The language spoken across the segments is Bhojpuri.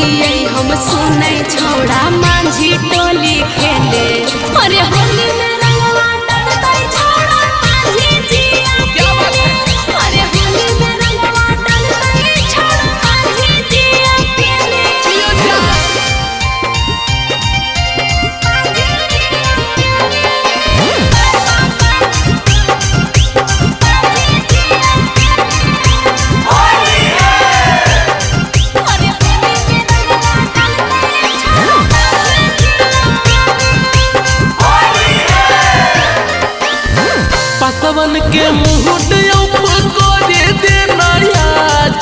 चाहिए हम सुने छोड़ा मांझी टोली खेले। अरे होली में रंगवा डलतै छोड़ा मांझी जिया खेले। अरे होली में रंगवा डलतै छोड़ा मांझी जिया खेले। पसवन के मुहूर्त करे देना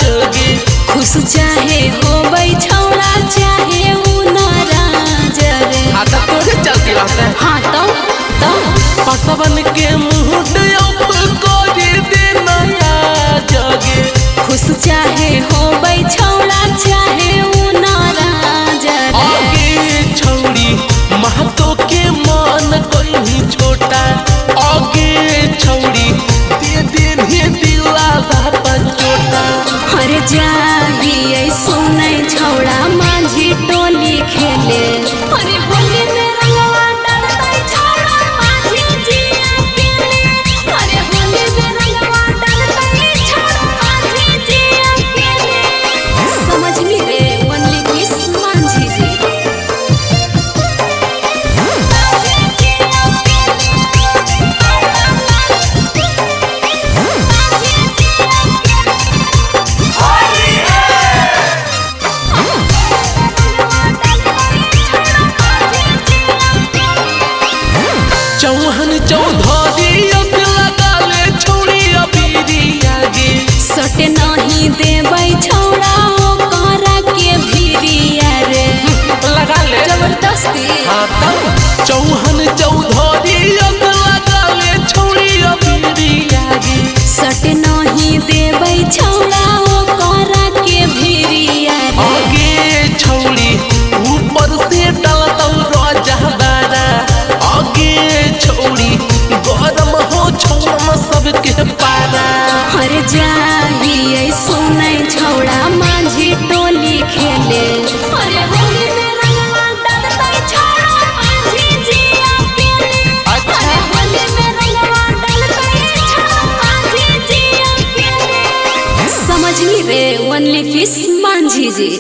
जोगे। खुश चाहे होबै छौड़ा चाहे उ नाराज रे। हाँ तो तोरे चलती रहता है। हाँ तो पसवन के मुहूर्त करे देना जोगे। खुश चाहे होबै छौड़ा चाहे उ नाराज रे। आगे छौड़ी महतो के मान कोई छोटा। आगे छौड़ी दे दे दिला पर छोटा। अरे जाहिए सुनै छौड़ा मांझी टोली खेले। अरे होली में रंगवा डलतै छौड़ा मांझी जिया खेले। अरे होली में रंगवा डलतै छौड़ा मांझी जिया खेले। समझली रे ओनली मिस मांझी जी। चौहन चौधरी लगा ले छौड़ी अबीरिया गे। सट नहीं देबै छौड़ा ओकरा के भिरिया रे। लगा ले जबरदस्ती। हाँ तब चौहन चौधरी लगा ले छौड़ी अबीरिया गे। सट नहीं देबै छौड़ा ओकरा के भिरिया रे। आगे छौड़ी ऊपर से डालतौ रोजहदारा। आगे छौड़ी गरम हो छौड़ा सबके पारा। अरे जाहिए सुनै छौड़ा मांझी टोली खेले। अरे होली में रंगवा डलतै छौड़ा मांझी जिया खेले। अरे होली में रंगवा डलतै छौड़ा मांझी जिया खेले। समझली रे ओनली फिश मांझी जी।